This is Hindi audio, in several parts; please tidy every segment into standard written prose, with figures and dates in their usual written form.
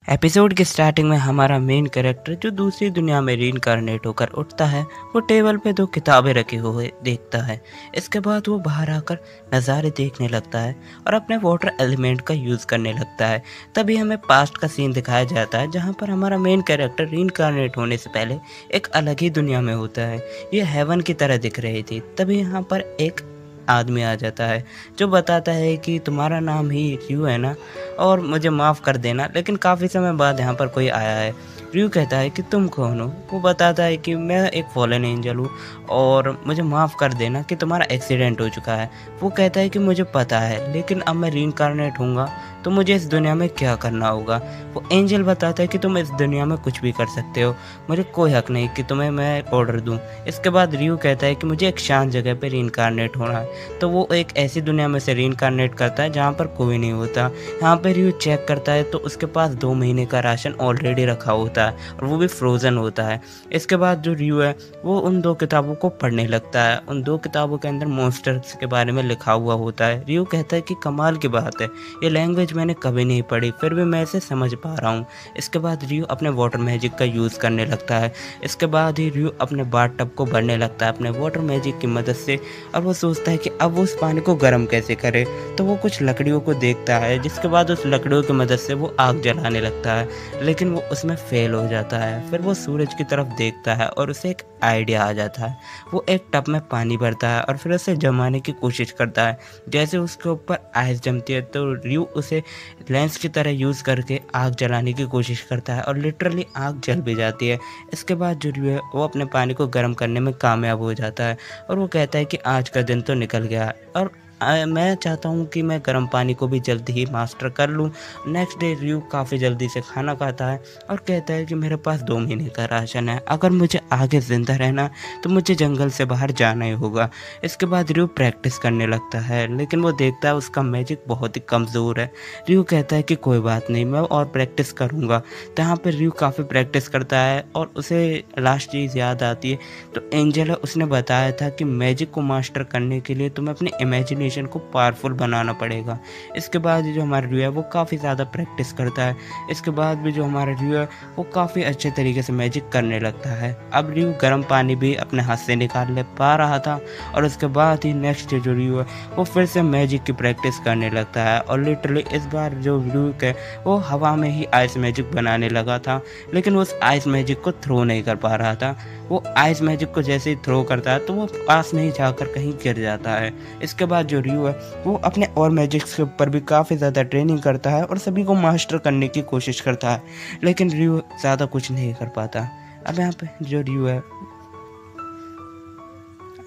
एपिसोड के स्टार्टिंग में हमारा मेन कैरेक्टर जो दूसरी दुनिया में रीइंकार्नेट होकर उठता है वो टेबल पे 2 किताबें रखे हुए देखता है। इसके बाद वो बाहर आकर नज़ारे देखने लगता है और अपने वाटर एलिमेंट का यूज़ करने लगता है। तभी हमें पास्ट का सीन दिखाया जाता है जहाँ पर हमारा मेन कैरेक्टर रीइंकार्नेट होने से पहले एक अलग ही दुनिया में होता है। ये हेवन की तरह दिख रही थी। तभी यहाँ पर एक आदमी आ जाता है जो बताता है कि तुम्हारा नाम ही रियू है ना, और मुझे माफ़ कर देना, लेकिन काफ़ी समय बाद यहाँ पर कोई आया है। रियू कहता है कि तुम कौन हो? वो बताता है कि मैं एक फॉलन एंजल हूँ और मुझे माफ़ कर देना कि तुम्हारा एक्सीडेंट हो चुका है। वो कहता है कि मुझे पता है, लेकिन अब मैं रीइंकार्नेट होऊंगा तो मुझे इस दुनिया में क्या करना होगा? वो एंजल बताता है कि तुम इस दुनिया में कुछ भी कर सकते हो, मुझे कोई हक नहीं कि तुम्हें मैं ऑर्डर दूं। इसके बाद रियू कहता है कि मुझे एक शांत जगह पे रीइंकार्नेट होना है, तो वो एक ऐसी दुनिया में से रीइंकार्नेट करता है जहाँ पर कोई नहीं होता। यहाँ पे रियू चेक करता है तो उसके पास 2 महीने का राशन ऑलरेडी रखा होता है और वो भी फ्रोज़न होता है। इसके बाद जो रियू है वो उन 2 किताबों को पढ़ने लगता है। उन 2 किताबों के अंदर मॉन्स्टर्स के बारे में लिखा हुआ होता है। रियू कहता है कि कमाल की बात है, ये लैंग्वेज मैंने कभी नहीं पढ़ी, फिर भी मैं इसे समझ पा रहा हूँ। इसके बाद रियू अपने वाटर मैजिक का यूज़ करने लगता है। इसके बाद ही रियू अपने बाथ टब को भरने लगता है अपने वाटर मैजिक की मदद से, और वो सोचता है कि अब वो उस पानी को गर्म कैसे करे। तो वो कुछ लकड़ियों को देखता है, जिसके बाद उस लकड़ियों की मदद से वो आग जलाने लगता है, लेकिन वो उसमें फेल हो जाता है। फिर वो सूरज की तरफ देखता है और उसे एक आइडिया आ जाता है। वो एक टब में पानी भरता है और फिर उसे जमाने की कोशिश करता है। जैसे उसके ऊपर आइस जमती है तो रियू उसे लेंस की तरह यूज़ करके आग जलाने की कोशिश करता है और लिटरली आग जल भी जाती है। इसके बाद जो रियू है वो अपने पानी को गर्म करने में कामयाब हो जाता है और वो कहता है कि आज का दिन तो निकल गया और मैं चाहता हूँ कि मैं गर्म पानी को भी जल्दी ही मास्टर कर लूँ। नेक्स्ट डे रियू काफ़ी जल्दी से खाना खाता है और कहता है कि मेरे पास 2 महीने का राशन है, अगर मुझे आगे ज़िंदा रहना तो मुझे जंगल से बाहर जाना ही होगा। इसके बाद रियू प्रैक्टिस करने लगता है, लेकिन वो देखता है उसका मैजिक बहुत ही कमज़ोर है। रियू कहता है कि कोई बात नहीं, मैं और प्रैक्टिस करूँगा। तो यहाँ पर रियू काफ़ी प्रैक्टिस करता है और उसे लास्ट चीज़ याद आती है। तो एंजल है, उसने बताया था कि मैजिक को मास्टर करने के लिए तुम्हें अपनी इमेजिनेशन को पावरफुल बनाना पड़ेगा। इसके बाद जो हमारा रियू है वो काफ़ी ज़्यादा प्रैक्टिस करता है। इसके बाद भी जो हमारा रियू है वो काफ़ी अच्छे तरीके से मैजिक करने लगता है। अब रियू गर्म पानी भी अपने हाथ से निकाल ले पा रहा था और उसके बाद ही नेक्स्ट जो रियू है वो फिर से मैजिक की प्रैक्टिस करने लगता है और लिटरली इस बार जो रियू है वो हवा में ही आइस मैजिक बनाने लगा था, लेकिन वो उस आइस मैजिक को थ्रो नहीं कर पा रहा था। वो आइस मैजिक को जैसे ही थ्रो करता है तो वो पास में ही जाकर कहीं गिर जाता है। इसके बाद जो रियू है वो अपने और मैजिक्स के ऊपर भी काफ़ी ज़्यादा ट्रेनिंग करता है और सभी को मास्टर करने की कोशिश करता है, लेकिन रियू ज़्यादा कुछ नहीं कर पाता। अब यहाँ पे जो रियू है,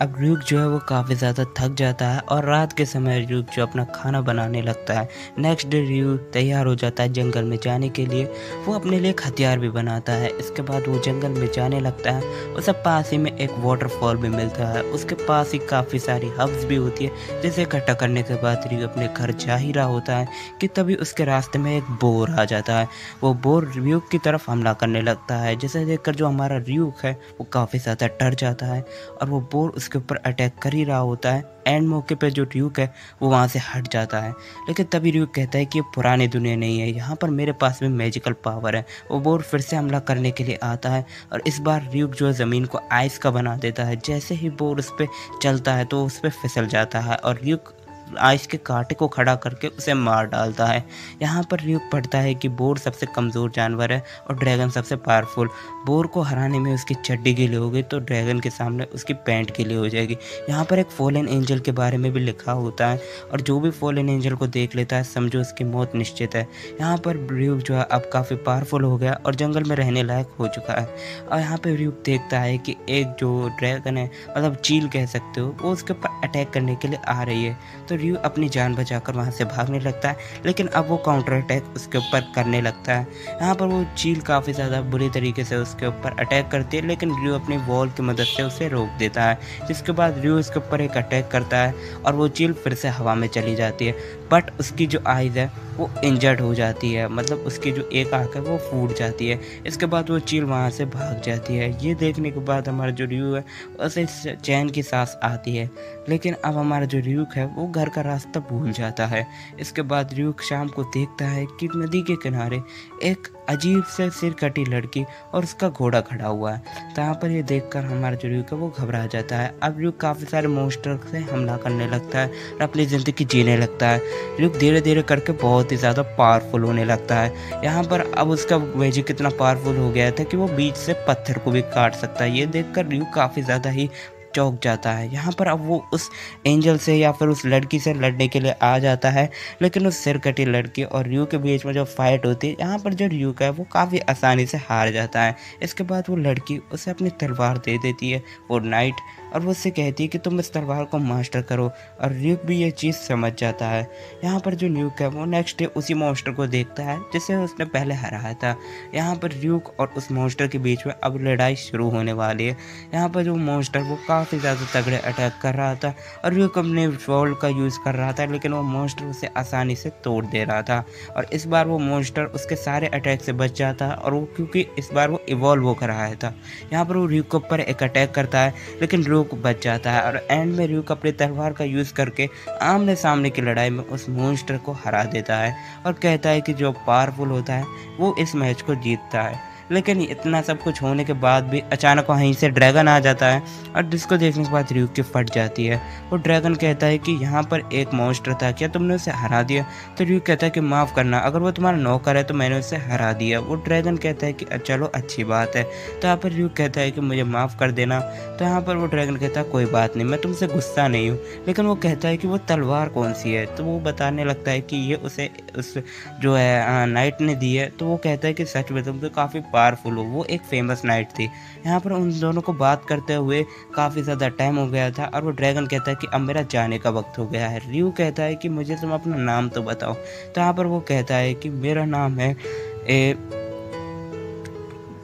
अब र्यूक जो है वो काफ़ी ज़्यादा थक जाता है और रात के समय र्यूक जो अपना खाना बनाने लगता है। नेक्स्ट डे र्यूक तैयार हो जाता है जंगल में जाने के लिए। वो अपने लिए एक हथियार भी बनाता है। इसके बाद वो जंगल में जाने लगता है। उसे पास ही में एक वाटरफॉल भी मिलता है। उसके पास ही काफ़ी सारी हब्स भी होती है, जिसे इकट्ठा करने के बाद र्यूक अपने घर जा ही रहा होता है कि तभी उसके रास्ते में एक बोर आ जाता है। वो बोर र्यूक की तरफ हमला करने लगता है, जिसे देखकर जो हमारा र्यूक है वो काफ़ी ज़्यादा डर जाता है और वो बोर के ऊपर अटैक कर ही रहा होता है। एंड मौके पे जो र्यूक है वो वहाँ से हट जाता है, लेकिन तभी र्यूक कहता है कि ये पुरानी दुनिया नहीं है, यहाँ पर मेरे पास भी मैजिकल पावर है। वो बोर फिर से हमला करने के लिए आता है और इस बार र्यूक जो है ज़मीन को आइस का बना देता है। जैसे ही बोर उस पर चलता है तो उस पर फिसल जाता है और र्यूक आइस के कांटे को खड़ा करके उसे मार डालता है। यहाँ पर र्यूक पढ़ता है कि बोर सबसे कमज़ोर जानवर है और ड्रैगन सबसे पावरफुल। बोर को हराने में उसकी चड्डी गीली हो गई तो ड्रैगन के सामने उसकी पैंट गीली हो जाएगी। यहाँ पर एक फॉलन एंजल के बारे में भी लिखा होता है और जो भी फॉलन एंजल को देख लेता है समझो उसकी मौत निश्चित है। यहाँ पर र्यूक जो है अब काफ़ी पावरफुल हो गया और जंगल में रहने लायक हो चुका है। और यहाँ पर र्यूक देखता है कि एक जो ड्रैगन है, मतलब चील कह सकते हो, वो उसके ऊपर अटैक करने के लिए आ रही है। तो र्यूक अपनी जान बचाकर वहाँ से भागने लगता है, लेकिन अब वो काउंटर अटैक उसके ऊपर करने लगता है। यहाँ पर वो चील काफ़ी ज़्यादा बुरी तरीके से उसके ऊपर अटैक करती है, लेकिन र्यू अपनी वॉल की मदद से उसे रोक देता है, जिसके बाद र्यू उसके ऊपर एक अटैक करता है और वो चील फिर से हवा में चली जाती है। बट उसकी जो आइज़ है वो इंजर्ड हो जाती है, मतलब उसकी जो एक आँख है वो फूट जाती है। इसके बाद वो चील वहाँ से भाग जाती है। ये देखने के बाद हमारा जो र्यू है उसे चैन की सांस आती है, लेकिन अब हमारा जो र्यूक है वो घर का रास्ता भूल जाता है। इसके बाद र्यूक शाम को देखता है कि नदी के किनारे एक अजीब से सिर कटी लड़की और उसका घोड़ा खड़ा हुआ है। तो यहाँ पर ये देखकर हमारा जो र्यूक है वो घबरा जाता है। अब र्यूक काफ़ी सारे मॉन्स्टर से हमला करने लगता है और अपनी ज़िंदगी जीने लगता है। र्यूक धीरे धीरे करके बहुत ही ज़्यादा पावरफुल होने लगता है। यहाँ पर अब उसका मैजिक इतना पावरफुल हो गया था कि वो बीच से पत्थर को भी काट सकता है। ये देखकर र्यूक काफ़ी ज़्यादा ही चौंक जाता है। यहाँ पर अब वो उस एंजल से या फिर उस लड़की से लड़ने के लिए आ जाता है, लेकिन उस सिर कटी लड़की और र्यूक के बीच में जो फाइट होती है, यहाँ पर जो र्यूक है वो काफ़ी आसानी से हार जाता है। इसके बाद वो लड़की उसे अपनी तलवार दे देती है वो नाइट, और वो उससे कहती है कि तुम इस तलवार को मास्टर करो, और र्यूक भी ये चीज़ समझ जाता है। यहाँ पर जो र्यूक है वो नेक्स्ट डे उसी मॉन्स्टर को देखता है जिसे उसने पहले हराया था। यहाँ पर र्यूक और उस मॉन्स्टर के बीच में अब लड़ाई शुरू होने वाली है। यहाँ पर जो मॉन्स्टर वो काफ़ी ज़्यादा तगड़े अटैक कर रहा था और र्यूक अपने वॉल का यूज़ कर रहा था, लेकिन वो मॉन्स्टर उसे आसानी से तोड़ दे रहा था। और इस बार वो मॉन्स्टर उसके सारे अटैक से बच जाता है, और वो क्योंकि इस बार वो इवॉल्व होकर आया था। यहाँ पर वो र्यूक के ऊपर एक अटैक करता है, लेकिन र्यूक बच जाता है, और एंड में र्यूक अपनी तलवार का यूज़ करके आमने सामने की लड़ाई में उस मॉन्स्टर को हरा देता है और कहता है कि जो पावरफुल होता है वो इस मैच को जीतता है। लेकिन इतना सब कुछ होने के बाद भी अचानक वहीं से ड्रैगन आ जाता है, और जिसको देखने के बाद र्यूक की फट जाती है। वो ड्रैगन कहता है कि यहाँ पर एक मॉन्स्टर था, क्या तुमने उसे हरा दिया? तो र्यूक कहता है कि माफ़ करना, अगर वो तुम्हारा नौकर है तो मैंने उसे हरा दिया। वो ड्रैगन कहता है कि चलो अच्छी बात है। तो यहाँ पर र्यूक कहता है कि मुझे माफ़ कर देना। तो यहाँ पर वो ड्रैगन कहता है कोई बात नहीं, मैं तुमसे गुस्सा नहीं हूँ। लेकिन वो कहता है कि वो तलवार कौन सी है? तो वो बताने लगता है कि ये उसे उस जो है नाइट ने दी है। तो वो कहता है कि सच में तुम तो काफ़ी पावरफुल हो, वो एक फेमस नाइट थी। यहाँ पर उन दोनों को बात करते हुए काफ़ी ज़्यादा टाइम हो गया था, और वो ड्रैगन कहता है कि अब मेरा जाने का वक्त हो गया है। र्यूक कहता है कि मुझे तुम अपना नाम तो बताओ। तो यहाँ पर वो कहता है कि मेरा नाम है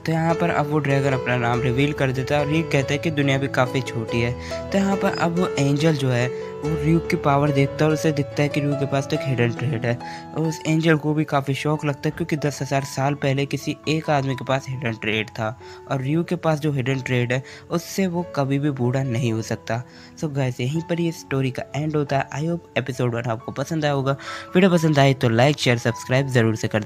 तो यहाँ पर अब वो ड्रैगन अपना नाम रिवील कर देता है, और र्यूक कहता है कि दुनिया भी काफ़ी छोटी है। तो यहाँ पर अब वो एंजल जो है वो र्यूक की पावर देखता है, और उसे दिखता है कि र्यूक के पास तो एक हिडन ट्रेड है। और उस एंजल को भी काफ़ी शौक लगता है, क्योंकि 10,000 साल पहले किसी एक आदमी के पास हिडन ट्रेड था, और र्यूक के पास जो हिडन ट्रेड है उससे वो कभी भी बूढ़ा नहीं हो सकता। सो गाइस, यहीं पर ये स्टोरी का एंड होता है। आई होप एपिसोड 1 आपको पसंद आया होगा। वीडियो पसंद आई तो लाइक शेयर सब्सक्राइब ज़रूर से कर